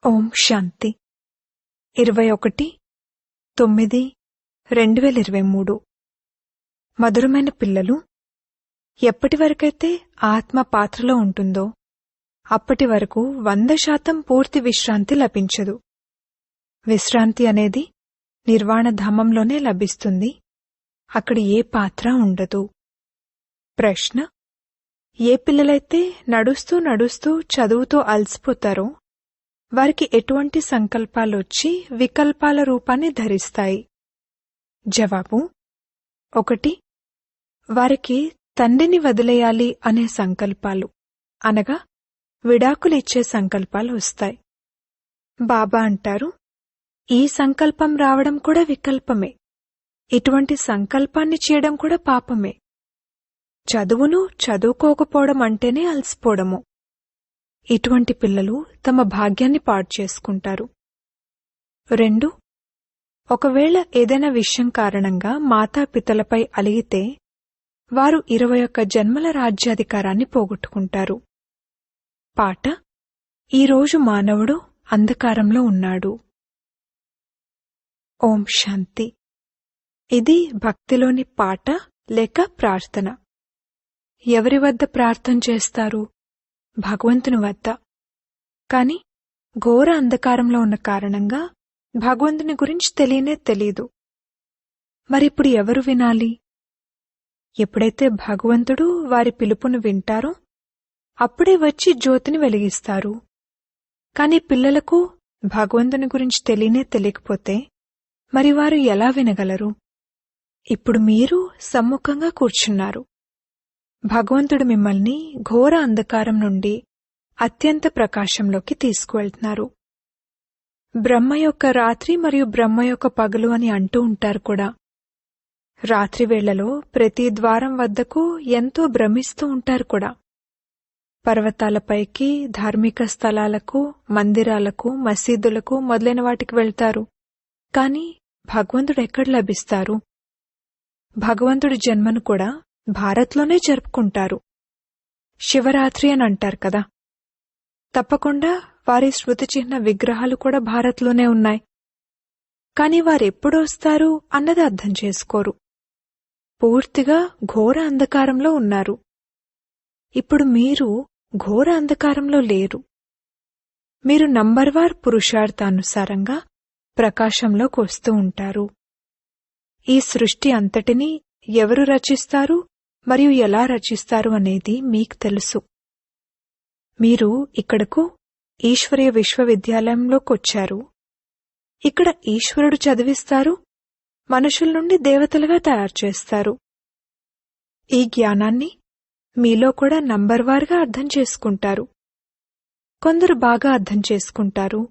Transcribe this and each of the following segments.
ఓం శాంతి 21/9/2023 మధురమైన పిల్లలు, ఎప్పటివరకైతే ఆత్మ పాత్రలో ఉంటుందో అప్పటి వరకు 100% పూర్తి విశ్రాంతి లభించదు. విశ్రాంతి అనేది నిర్వాణధామంలోనే లభిస్తుంది. అక్కడ ఏ పాత్ర ఉండదు. ప్రశ్న: ఏ పిల్లలైతే నడుస్తూ నడుస్తూ చదువుతో అలసిపోతారో వారికి ఎటువంటి సంకల్పాలొచ్చి వికల్పాల రూపాన్ని ధరిస్తాయి? జవాబు: 1. వారికి తండ్రిని వదిలేయాలి అనే సంకల్పాలు, అనగా విడాకులిచ్చే సంకల్పాలు వస్తాయి. బాబా అంటారు, ఈ సంకల్పం రావడం కూడా వికల్పమే. ఇటువంటి సంకల్పాన్ని చేయడం కూడా పాపమే. చదువును చదువుకోకపోవడం అంటేనే అలసిపోవడము. ఇటువంటి పిల్లలు తమ భాగ్యాన్ని పాడు చేసుకుంటారు. 2. ఒకవేళ ఏదైనా విషయం కారణంగా మాతాపితలపై అలిగితే వారు 21 జన్మల రాజ్యాధికారాన్ని పోగొట్టుకుంటారు. పాట: ఈరోజు మానవుడు అంధకారంలో ఉన్నాడు. ఓం శాంతి. ఇది భక్తిలోని పాట లేక ప్రార్థన. ఎవరి వద్ద ప్రార్థన చేస్తారు? భగవంతుని వద్ద. కాని ఘోర అంధకారంలో ఉన్న కారణంగా భగవంతుని గురించి తెలియనే తెలీదు. మరిప్పుడు ఎవరు వినాలి? ఎప్పుడైతే భగవంతుడు వారి పిలుపును వింటారో అప్పుడే వచ్చి జ్యోతిని వెలిగిస్తారు. కాని పిల్లలకు భగవంతుని గురించి తెలియనే తెలియకపోతే మరి వారు ఎలా వినగలరు? ఇప్పుడు మీరు సమ్ముఖంగా కూర్చున్నారు. భగవంతుడు మిమ్మల్ని ఘోర అంధకారం నుండి అత్యంత ప్రకాశంలోకి తీసుకువెళ్తున్నారు. బ్రహ్మ యొక్క రాత్రి మరియు బ్రహ్మ యొక్క పగలు అని అంటూ ఉంటారు కూడా. రాత్రివేళలో ప్రతి ద్వారం వద్దకు ఎంతో భ్రమిస్తూ ఉంటారు కూడా. పర్వతాలపైకి, ధార్మిక స్థలాలకు, మందిరాలకు, మసీదులకు మొదలైన వాటికి వెళ్తారు. కాని భగవంతుడు ఎక్కడ లభిస్తారు? భగవంతుడి జన్మను కూడా భారత్లోనే జరుపుకుంటారు. శివరాత్రి అని అంటారు కదా. తప్పకుండా వారి స్మృతిచిహ్న విగ్రహాలు కూడా భారత్లోనే ఉన్నాయి. కాని వారెప్పుడొస్తారు అన్నది అర్థం చేసుకోరు. పూర్తిగా ఘోర అంధకారంలో ఉన్నారు. ఇప్పుడు మీరు ఘోర అంధకారంలో లేరు. మీరు నంబర్వార్ పురుషార్థానుసారంగా ప్రకాశంలోకి వస్తూ ఉంటారు. ఈ సృష్టి అంతటినీ ఎవరు రచిస్తారు మరియు ఎలా రచిస్తారు అనేది మీకు తెలుసు. మీరు ఇక్కడకు ఈశ్వరీయ విశ్వవిద్యాలయంలోకొచ్చారు. ఇక్కడ ఈశ్వరుడు చదివిస్తారు, మనుషుల నుండి దేవతలుగా తయారు చేస్తారు. ఈ జ్ఞానాన్ని మీలో కూడా నంబర్వార్గా అర్థం చేసుకుంటారు. కొందరు బాగా అర్థం చేసుకుంటారు.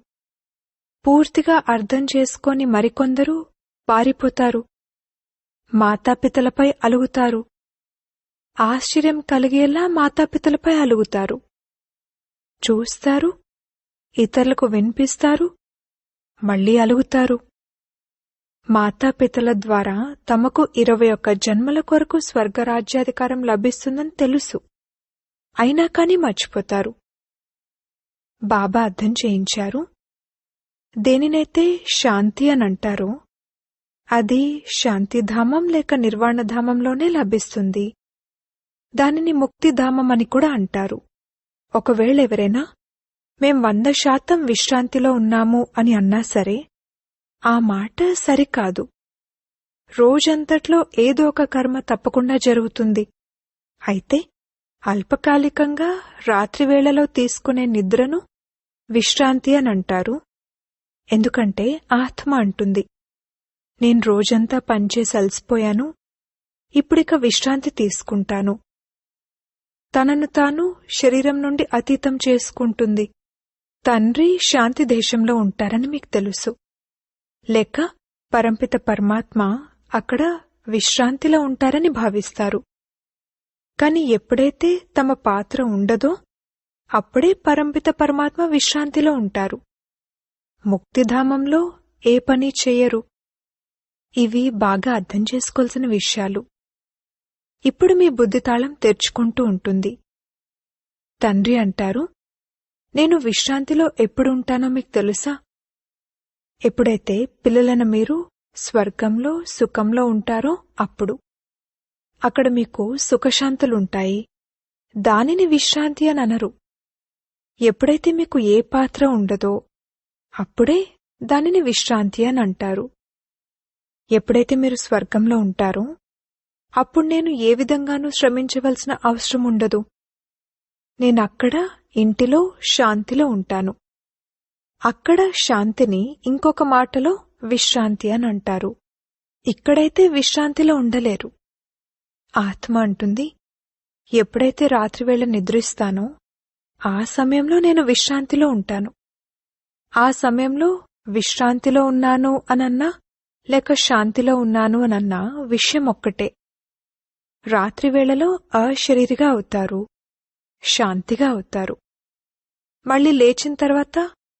పూర్తిగా అర్థం చేసుకొని మరికొందరు పారిపోతారు. మాతాపితలపై అలుగుతారు. ఆశ్చర్యం కలిగేలా మాతాపితలపై అలుగుతారు. చూస్తారు, ఇతరులకు వినిపిస్తారు, మళ్లీ అలుగుతారు. మాతాపితల ద్వారా తమకు 21 జన్మల కొరకు స్వర్గరాజ్యాధికారం లభిస్తుందని తెలుసు. అయినా కాని మర్చిపోతారు. బాబా అర్థం చేయించారు, దేనినైతే శాంతి అనంటారో అది శాంతిధామం లేక నిర్వాణధామంలోనే లభిస్తుంది. దానిని ముక్తిధామం అని కూడా అంటారు. ఒకవేళ ఎవరైనా మేం 100% విశ్రాంతిలో ఉన్నాము అని అన్నా సరే ఆ మాట సరికాదు. రోజంతట్లో ఏదో ఒక కర్మ తప్పకుండా జరుగుతుంది. అయితే అల్పకాలికంగా రాత్రివేళలో తీసుకునే నిద్రను విశ్రాంతి అని అంటారు. ఎందుకంటే ఆత్మ అంటుంది, నేను రోజంతా పనిచేసి అలసిపోయాను, ఇప్పుడిక విశ్రాంతి తీసుకుంటాను. తనను తాను శరీరం నుండి అతీతం చేసుకుంటుంది. తండ్రి శాంతి దేశంలో ఉంటారని మీకు తెలుసు. లేక పరంపిత పరమాత్మ అక్కడ విశ్రాంతిలో ఉంటారని భావిస్తారు. కాని ఎప్పుడైతే తమ పాత్ర ఉండదో అప్పుడే పరంపిత పరమాత్మ విశ్రాంతిలో ఉంటారు. ముక్తిధామంలో ఏ పని చెయ్యరు. ఇవి బాగా అర్థం చేసుకోవాల్సిన విషయాలు. ఇప్పుడు మీ బుద్ధితాళం తెరుచుకుంటూ ఉంటుంది. తండ్రి అంటారు, నేను విశ్రాంతిలో ఎప్పుడు ఉంటానో మీకు తెలుసా? ఎప్పుడైతే పిల్లలను మీరు స్వర్గంలో సుఖంలో ఉంటారో అప్పుడు. అక్కడ మీకు సుఖశాంతులుంటాయి. దానిని విశ్రాంతి అని అనరు. ఎప్పుడైతే మీకు ఏ పాత్ర ఉండదో అప్పుడే దానిని విశ్రాంతి అని అంటారు. ఎప్పుడైతే మీరు స్వర్గంలో ఉంటారో అప్పుడు నేను ఏ విధంగానూ శ్రమించవలసిన అవసరం ఉండదు. నేనక్కడ ఇంటిలో శాంతిలో ఉంటాను. అక్కడ శాంతిని ఇంకొక మాటలో విశ్రాంతి అని అంటారు. ఇక్కడైతే విశ్రాంతిలో ఉండలేరు. ఆత్మ అంటుంది, ఎప్పుడైతే రాత్రివేళ నిద్రిస్తానో ఆ సమయంలో నేను విశ్రాంతిలో ఉంటాను. ఆ సమయంలో విశ్రాంతిలో ఉన్నాను అనన్నా లేక శాంతిలో ఉన్నాను అనన్నా విషయం ఒక్కటే. రాత్రివేళలో అశరీరిగా అవుతారు, శాంతిగా అవుతారు. మళ్ళీ లేచిన తర్వాత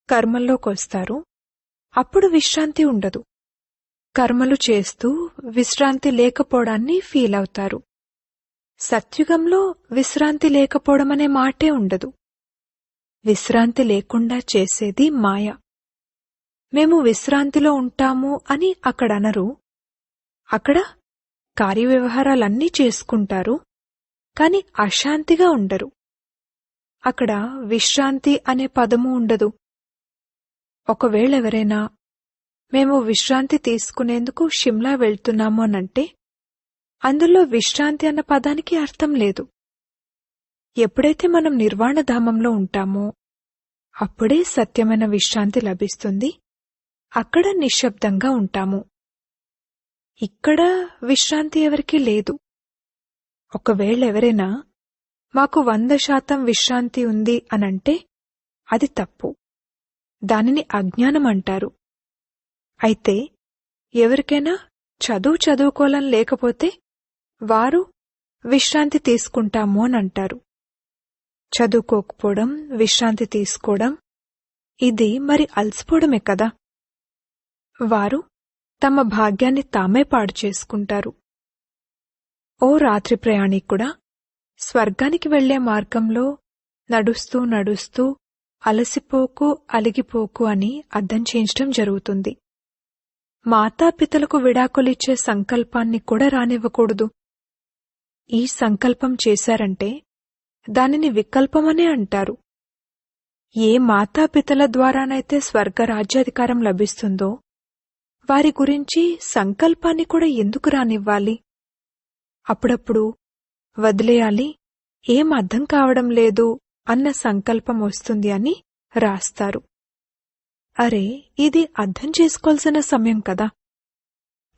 కర్మల్లోకొస్తారు. అప్పుడు విశ్రాంతి ఉండదు. కర్మలు చేస్తూ విశ్రాంతి లేకపోవడాన్ని ఫీల్ అవుతారు. సత్యుగంలో విశ్రాంతి లేకపోవడమనే మాటే ఉండదు. విశ్రాంతి లేకుండా చేసేది మాయ. మేము విశ్రాంతిలో ఉంటాము అని అక్కడనరు. అక్కడ కార్యవ్యవహారాలన్నీ చేసుకుంటారు, కాని అశాంతిగా ఉండరు. అక్కడ విశ్రాంతి అనే పదము ఉండదు. ఒకవేళ ఎవరైనా మేము విశ్రాంతి తీసుకునేందుకు షిమ్లా వెళ్తున్నాము అనంటే అందులో విశ్రాంతి అన్న పదానికి అర్థం లేదు. ఎప్పుడైతే మనం నిర్వాణధామంలో ఉంటామో అప్పుడే సత్యమైన విశ్రాంతి లభిస్తుంది. అక్కడ నిశ్శబ్దంగా ఉంటాము. ఇక్కడ విశ్రాంతి ఎవరికీ లేదు. ఒకవేళ ఎవరైనా మాకు 100% విశ్రాంతి ఉంది అనంటే అది తప్పు. దానిని అజ్ఞానం అంటారు. అయితే ఎవరికైనా చదువుకోవాలని లేకపోతే వారు విశ్రాంతి తీసుకుంటాము అని అంటారు. చదువుకోకపోవడం, విశ్రాంతి తీసుకోవడం ఇది మరి అలసిపోవడమే కదా. వారు తమ భాగ్యాన్ని తామే పాడు చేసుకుంటారు. ఓ రాత్రి ప్రయాణికుడా, స్వర్గానికి వెళ్లే మార్గంలో నడుస్తూ నడుస్తూ అలసిపోకు, అలిగిపోకు అని అర్థం చేయించడం జరుగుతుంది. మాతాపితలకు విడాకులిచ్చే సంకల్పాన్ని కూడా రానివ్వకూడదు. ఈ సంకల్పం చేశారంటే దానిని వికల్పమనే అంటారు. ఏ మాతాపితల ద్వారానైతే స్వర్గరాజ్యాధికారం లభిస్తుందో వారి గురించి సంకల్పాన్ని కూడా ఎందుకు రానివ్వాలి? అప్పుడప్పుడు వదిలేయాలి, ఏం అర్థం కావడం లేదు అన్న సంకల్పం వస్తుంది అని రాస్తారు. అరే, ఇది అర్థం చేసుకోవాల్సిన సమయం కదా.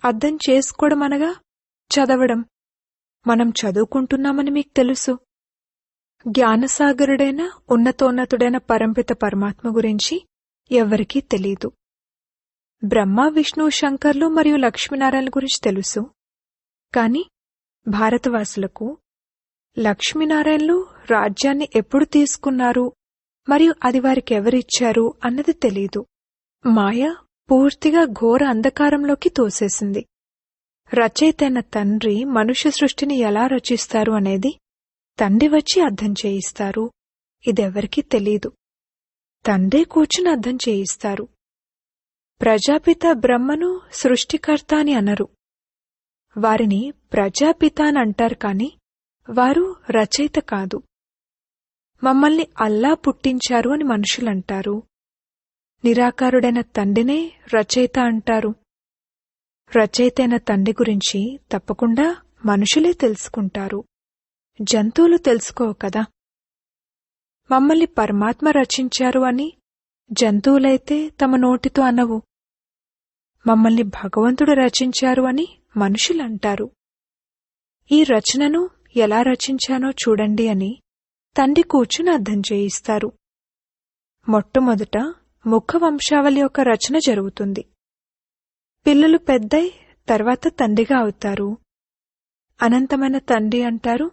అర్థం చేసుకోవడం అనగా చదవడం. మనం చదువుకుంటున్నామని మీకు తెలుసు. జ్ఞానసాగరుడైన ఉన్నతోన్నతుడైన పరంపిత పరమాత్మ గురించి ఎవ్వరికీ తెలీదు. బ్రహ్మ, విష్ణు, శంకర్లు మరియు లక్ష్మీనారాయణ గురించి తెలుసు. కాని భారతవాసులకు లక్ష్మీనారాయణలు రాజ్యాన్ని ఎప్పుడు తీసుకున్నారు మరియు అది వారికెవరిచ్చారు అన్నది తెలీదు. మాయ పూర్తిగా ఘోర అంధకారంలోకి తోసేసింది. రచయితైన తండ్రి మనుష్య సృష్టిని ఎలా రచిస్తారు అనేది తండ్రి వచ్చి అర్థం చేయిస్తారు. ఇదెవరికీ తెలీదు. తండ్రే కూర్చుని అర్థం చేయిస్తారు. ప్రజాపిత బ్రహ్మను సృష్టికర్త అని అనరు. వారిని ప్రజాపిత అని అంటారు కాని వారు రచయిత కాదు. మమ్మల్ని అల్లా పుట్టించారు అని మనుషులంటారు. నిరాకారుడైన తండ్రినే రచయిత అంటారు. రచయితైన తండ్రి గురించి తప్పకుండా మనుషులే తెలుసుకుంటారు, జంతువులు తెలుసుకోవు కదా. మమ్మల్ని పరమాత్మ రచించారు అని జంతువులైతే తమ నోటితో అనవు. మమ్మల్ని భగవంతుడు రచించారు అని మనుషులంటారు. ఈ రచనను ఎలా రచించానో చూడండి అని తండ్రి కూర్చుని అర్థం చేయిస్తారు. మొట్టమొదట ముఖ వంశావళి యొక్క రచన జరుగుతుంది. పిల్లలు పెద్దై తర్వాత తండ్రిగా అవుతారు. అనంతమైన తండ్రి అంటారు,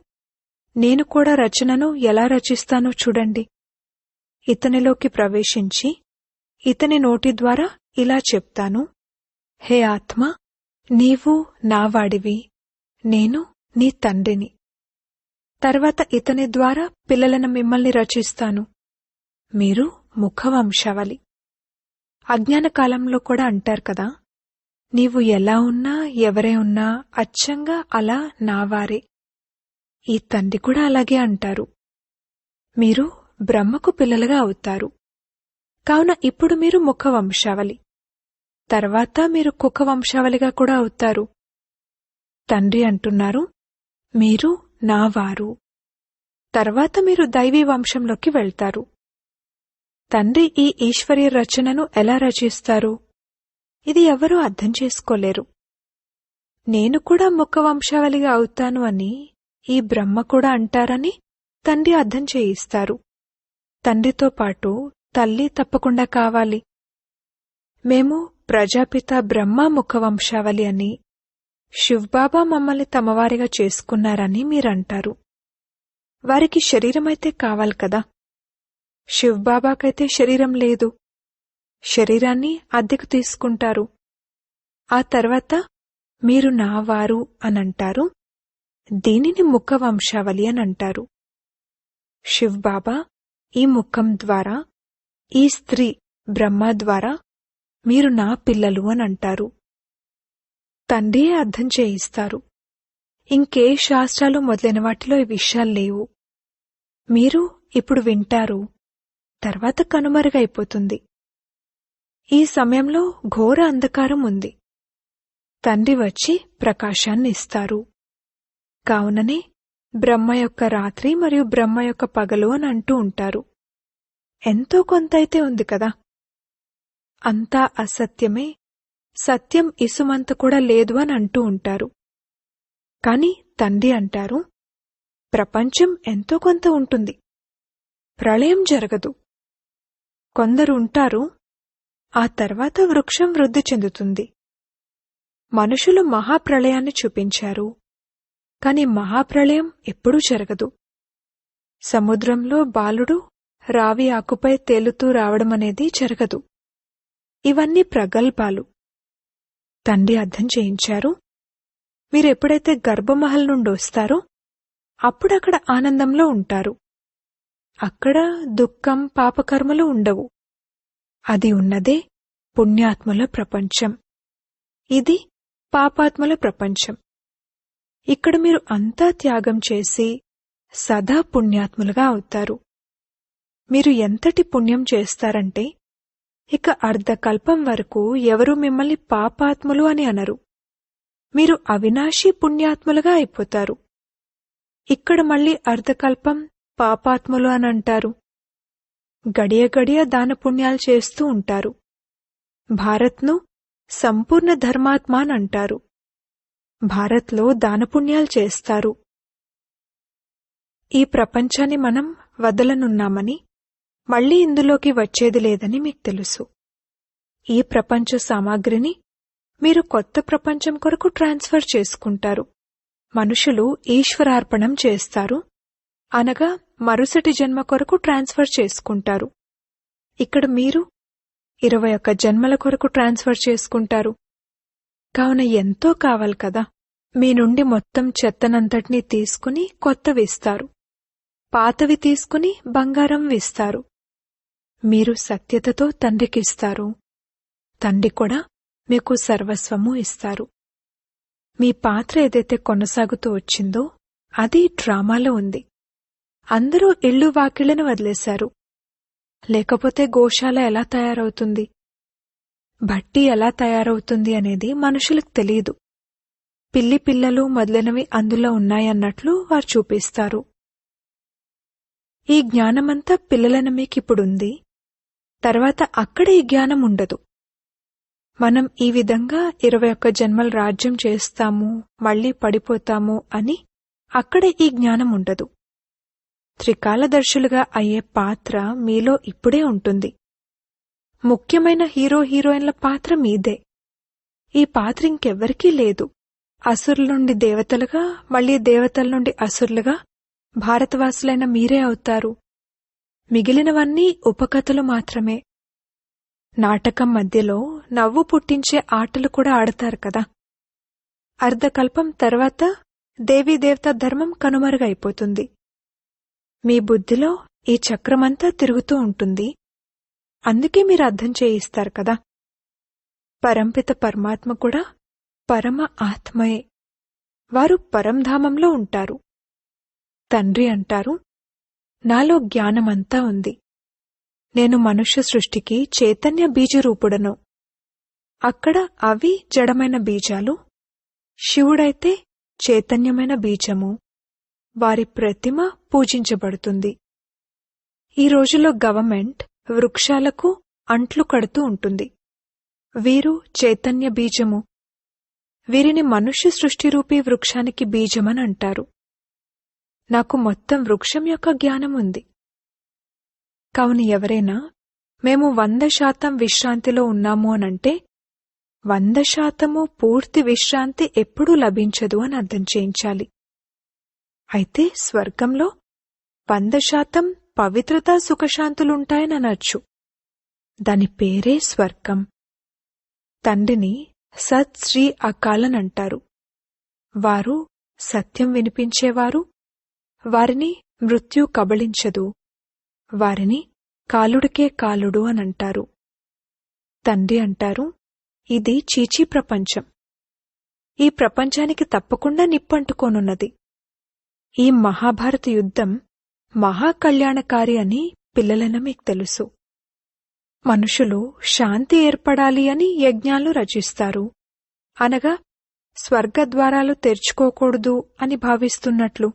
నేను కూడా రచనను ఎలా రచిస్తానో చూడండి. ఇతనిలోకి ప్రవేశించి ఇతని నోటి ద్వారా ఇలా చెప్తాను, హే ఆత్మ, నీవు నావాడివి, నేను నీ తండ్రిని. తర్వాత ఇతని ద్వారా పిల్లలను మిమ్మల్ని రచిస్తాను. మీరు ముఖవంశావళి. అజ్ఞాన కాలంలో కూడా అంటారు కదా, నీవు ఎలా ఉన్నా ఎవరే ఉన్నా అచ్చంగా అలా నావారే. ఈ తండ్రి కూడా అలాగే అంటారు. మీరు బ్రహ్మకు పిల్లలుగా అవుతారు. కావున ఇప్పుడు మీరు ముఖవంశావళి, తర్వాత మీరు కుఖవంశావళిగా కూడా అవుతారు. తండ్రి అంటున్నారు, మీరు నావారు. తర్వాత మీరు దైవీ వంశంలోకి వెళ్తారు. తండ్రి ఈ ఈశ్వరీయ రచనను ఎలా రచిస్తారు? ఇది ఎవరూ అర్థం చేసుకోలేరు. నేను కూడా ముఖవంశావళిగా అవుతాను అని ఈ బ్రహ్మ కూడా అంటారని తండ్రి అర్థం చేయిస్తారు. తండ్రితో పాటు తల్లి తప్పకుండా కావాలి. మేము ప్రజాపిత బ్రహ్మ ముఖవంశావళి అని, శివ్బాబా మమ్మల్ని తమవారిగా చేసుకున్నారని మీరంటారు. వారికి శరీరమైతే కావాలి కదా. శివ్బాబాకైతే శరీరం లేదు. శరీరాన్ని అద్దెకు తీసుకుంటారు. ఆ తర్వాత మీరు నావారు అనంటారు. దీనిని ముఖవంశావళి అనంటారు. శివ్బాబా ఈ ముఖం ద్వారా, ఈ స్త్రీ బ్రహ్మ ద్వారా మీరు నా పిల్లలు అనంటారు. తండ్రియే అర్థం చేయిస్తారు. ఇంకే శాస్త్రాలు మొదలైన వాటిలో ఈ విషయాలు లేవు. మీరు ఇప్పుడు వింటారు, తర్వాత కనుమరుగైపోతుంది. ఈ సమయంలో ఘోర అంధకారం ఉంది. తండ్రి వచ్చి ప్రకాశాన్ని ఇస్తారు. కావుననే బ్రహ్మ యొక్క రాత్రి మరియు బ్రహ్మ యొక్క పగలు అని అంటూ ఉంటారు. ఎంతో కొంత అయితే ఉంది కదా. అంతా అసత్యమే, సత్యం ఇసుమంత కూడా లేదు అని అంటూ ఉంటారు. కాని తండ్రి అంటారు, ప్రపంచం ఎంతో కొంత ఉంటుంది, ప్రళయం జరగదు. కొందరు ఉంటారు, ఆ తర్వాత వృక్షం వృద్ధి చెందుతుంది. మనుషులు మహాప్రళయాన్ని చూపించారు, కాని మహాప్రళయం ఎప్పుడూ జరగదు. సముద్రంలో బాలుడు రావి ఆకుపై తేలుతూ రావడమనేది జరగదు. ఇవన్నీ ప్రగల్భాలు. తండ్రి అర్థం చేయించారు, మీరెప్పుడైతే గర్భమహల్ నుండి వస్తారో అప్పుడక్కడ ఆనందంలో ఉంటారు. అక్కడ దుఃఖం పాపకర్మలు ఉండవు. అది ఉన్నదే పుణ్యాత్ముల ప్రపంచం. ఇది పాపాత్ముల ప్రపంచం. ఇక్కడ మీరు అంతా త్యాగం చేసి సదా పుణ్యాత్ములుగా అవుతారు. మీరు ఎంతటి పుణ్యం చేస్తారంటే ఇక అర్ధకల్పం వరకు ఎవరూ మిమ్మల్ని పాపాత్ములు అని అనరు. మీరు అవినాశీ పుణ్యాత్ములుగా అయిపోతారు. ఇక్కడ మళ్ళీ అర్ధకల్పం పాపాత్ములు అని అంటారు. గడియ గడియ దానపుణ్యాలు చేస్తూ ఉంటారు. భారత్ను సంపూర్ణ ధర్మాత్మ అని అంటారు. భారత్లో దానపుణ్యాలు చేస్తారు. ఈ ప్రపంచాన్ని మనం వదలనున్నామని, మళ్లీ ఇందులోకి వచ్చేది లేదని మీకు తెలుసు. ఈ ప్రపంచ సామాగ్రిని మీరు కొత్త ప్రపంచం కొరకు ట్రాన్స్ఫర్ చేసుకుంటారు. మనుషులు ఈశ్వరార్పణం చేస్తారు, అనగా మరుసటి జన్మ కొరకు ట్రాన్స్ఫర్ చేసుకుంటారు. ఇక్కడ మీరు 21 జన్మల కొరకు ట్రాన్స్ఫర్ చేసుకుంటారు. కావున ఎంతో కావాలి కదా. మీ నుండి మొత్తం చెత్తనంతటినీ తీసుకుని కొత్తవిస్తారు, పాతవి తీసుకుని బంగారం విస్తారు. మీరు సత్యతతో తండ్రికిస్తారు. తండ్రి కూడా మీకు సర్వస్వము ఇస్తారు. మీ పాత్ర ఏదైతే కొనసాగుతూ వచ్చిందో అది డ్రామాలో ఉంది. అందరూ ఇళ్ళు వాకిళ్లను వదిలేశారు. లేకపోతే గోశాల ఎలా తయారవుతుంది, భట్టి ఎలా తయారవుతుంది అనేది మనుషులకు తెలియదు. పిల్లి పిల్లలు మొదలైనవి అందులో ఉన్నాయన్నట్లు వారు చూపిస్తారు. ఈ జ్ఞానమంతా పిల్లలైన మీకిప్పుడుంది. తర్వాత అక్కడ ఈ జ్ఞానం ఉండదు. మనం ఈ విధంగా 21 జన్మలు రాజ్యం చేస్తాము, మళ్లీ పడిపోతాము అని అక్కడే ఈ జ్ఞానం ఉండదు. త్రికాలదర్శులుగా అయ్యే పాత్ర మీలో ఇప్పుడే ఉంటుంది. ముఖ్యమైన హీరో హీరోయిన్ల పాత్ర మీదే. ఈ పాత్ర ఇంకెవ్వరికీ లేదు. అసురుల నుండి దేవతలుగా, మళ్లీ దేవతల నుండి అసురులుగా భారతవాసులైన మీరే అవుతారు. మిగిలినవన్నీ ఉపకథలు మాత్రమే. నాటకం మధ్యలో నవ్వు పుట్టించే ఆటలు కూడా ఆడతారు కదా. అర్ధకల్పం తర్వాత దేవీదేవతా ధర్మం కనుమరుగైపోతుంది. మీ బుద్ధిలో ఈ చక్రమంతా తిరుగుతూ ఉంటుంది. అందుకే మీరు అర్థం చేయిస్తారు కదా. పరంపిత పరమాత్మ కూడా పరమ ఆత్మయే. వారు పరంధామంలో ఉంటారు. తండ్రి అంటారు, నాలో జ్ఞానమంతా ఉంది. నేను మనుష్య సృష్టికి చైతన్య బీజరూపుడను. అక్కడ అవి జడమైన బీజాలు, శివుడైతే చైతన్యమైన బీజము. వారి ప్రతిమ పూజించబడుతుంది. ఈ రోజుల్లో గవర్నమెంట్ వృక్షాలకు అంట్లు కడుతూ ఉంటుంది. వీరు చైతన్య బీజము. వీరిని మనుష్య సృష్టిరూపీ వృక్షానికి బీజమని అంటారు. నాకు మొత్తం వృక్షం యొక్క జ్ఞానం ఉంది. కావున ఎవరైనా మేము 100% విశ్రాంతిలో ఉన్నాము అనంటే 100% పూర్తి విశ్రాంతి ఎప్పుడూ లభించదు అని అర్థం చేయించాలి. అయితే స్వర్గంలో 100% పవిత్రత సుఖశాంతులుంటాయని అనొచ్చు. దాని పేరే స్వర్గం. తండ్రిని సత్ శ్రీ అకాలనంటారు. వారు సత్యం వినిపించేవారు. వారిని మృత్యు కబళించదు. వారిని కాలుడికే కాలుడు అనంటారు. తండ్రి అంటారు, ఇది చీచీ ప్రపంచం. ఈ ప్రపంచానికి తప్పకుండా నిప్పంటుకోనున్నది. ఈ మహాభారత యుద్ధం మహాకళ్యాణకారి అని పిల్లలైన మీకు తెలుసు. మనుషులు శాంతి ఏర్పడాలి అని యజ్ఞాలు రచిస్తారు. అనగా స్వర్గద్వారాలు తెరుచుకోకూడదు అని భావిస్తున్నట్లు.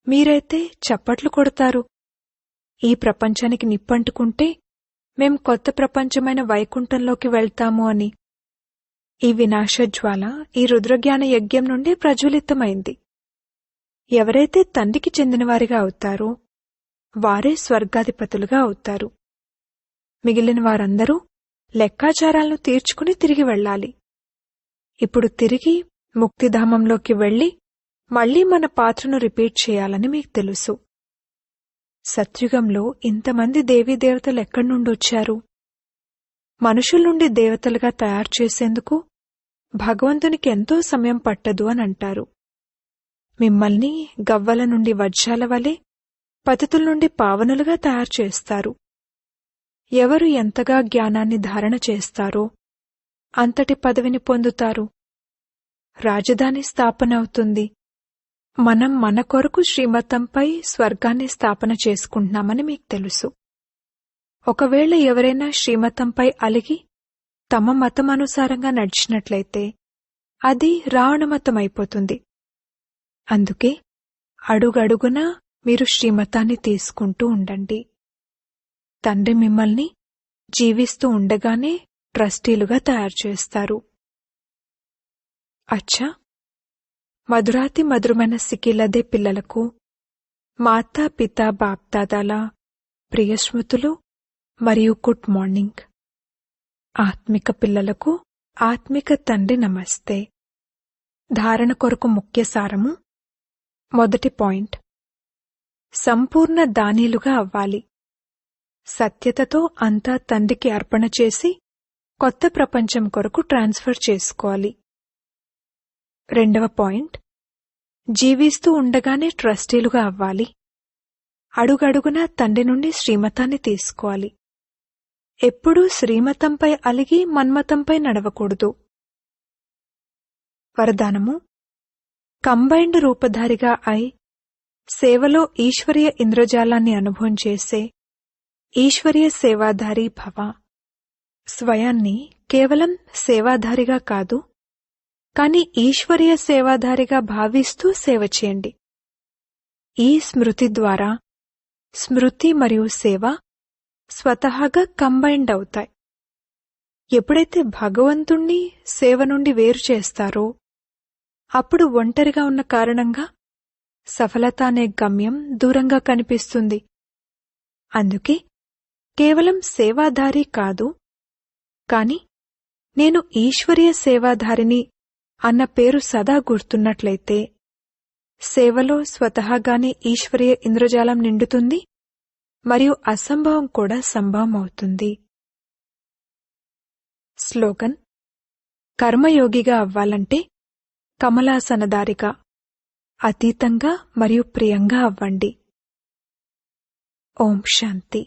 మీరైతే చప్పట్లు కొడతారు. ఈ ప్రపంచానికి నిప్పంటుకుంటే మేం కొత్త ప్రపంచమైన వైకుంఠంలోకి వెళ్తాము అని. ఈ వినాశజ్వాల ఈ రుద్రజ్ఞాన యజ్ఞం నుండి ప్రజ్వలితమైంది. ఎవరైతే తండ్రికి చెందినవారిగా అవుతారో వారే స్వర్గాధిపతులుగా అవుతారు. మిగిలిన వారందరూ లెక్కాచారాలను తీర్చుకుని తిరిగి వెళ్ళాలి. ఇప్పుడు తిరిగి ముక్తిధామంలోకి వెళ్లి మళ్లీ మన పాత్రను రిపీట్ చేయాలని మీకు తెలుసు. సత్యుగంలో ఇంతమంది దేవీదేవతలు ఎక్కడి నుండి వచ్చారు? మనుషుల నుండి దేవతలుగా తయారు చేసేందుకు భగవంతునికి ఎంతో సమయం పట్టదు అని అంటారు. మిమ్మల్ని గవ్వల నుండి వజ్రాల వలె, పతితుల నుండి పావనులుగా తయారు చేస్తారు. ఎవరు ఎంతగా జ్ఞానాన్ని ధారణ చేస్తారో అంతటి పదవిని పొందుతారు. రాజధాని స్థాపన అవుతుంది. మనం మన కొరకు శ్రీమతంపై స్వర్గాన్ని స్థాపన చేసుకుంటున్నామని మీకు తెలుసు. ఒకవేళ ఎవరైనా శ్రీమతంపై అలిగి తమ మతమనుసారంగా నడిచినట్లయితే అది రావణమతమైపోతుంది. అందుకే అడుగడుగునా మీరు శ్రీమతాన్ని తీసుకుంటూ ఉండండి. తండ్రి మిమ్మల్ని జీవిస్తూ ఉండగానే ట్రస్టీలుగా తయారు చేస్తారు. అచ్చా, మధురాతి మధురమైన సిక్కిలదే పిల్లలకు మాతా పితా బాప్దాదాల ప్రియస్మృతులు మరియు గుడ్ మార్నింగ్. ఆత్మిక పిల్లలకు ఆత్మిక తండ్రి నమస్తే. ధారణ కొరకు ముఖ్య సారము. మొదటి పాయింట్, సంపూర్ణ దానీలుగా అవ్వాలి. సత్యతతో అంతా తండ్రికి అర్పణ చేసి కొత్త ప్రపంచం కొరకు ట్రాన్స్ఫర్ చేసుకోవాలి. రెండవ పాయింట్, జీవిస్తూ ఉండగానే ట్రస్టీలుగా అవ్వాలి. అడుగడుగునా తండ్రి నుండి శ్రీమతాన్ని తీసుకోవాలి. ఎప్పుడూ శ్రీమతంపై అలిగి మన్మతంపై నడవకూడదు. వరదానము, కంబైన్డ్ రూపధారిగా అయి సేవలో ఈశ్వరీయ ఇంద్రజాలాన్ని అనుభవం చేసే ఈశ్వరీయ సేవాధారి భవ. స్వయాన్ని కేవలం సేవాధారిగా కాదు, కాని ఈశ్వరీయ సేవాధారిగా భావిస్తూ సేవ చేయండి. ఈ స్మృతి ద్వారా స్మృతి మరియు సేవ స్వతహాగా కంబైన్డ్ అవుతాయి. ఎప్పుడైతే భగవంతుణ్ణి సేవ నుండి వేరు చేస్తారో అప్పుడు ఒంటరిగా ఉన్న కారణంగా సఫలత అనే గమ్యం దూరంగా కనిపిస్తుంది. అందుకే కేవలం సేవాధారి కాదు, కాని నేను ఈశ్వరీయ సేవాధారిని అన్న పేరు సదా గుర్తున్నట్లయితే సేవలో స్వతహాగానే ఈశ్వరీయ ఇంద్రజాలం నిండుతుంది మరియు అసంభవం కూడా సంభవం అవుతుంది. స్లోగన్, కర్మయోగిగా అవ్వాలంటే కమలాసనదారిగా, అతీతంగా మరియు ప్రియంగా అవ్వండి. ఓం శాంతి.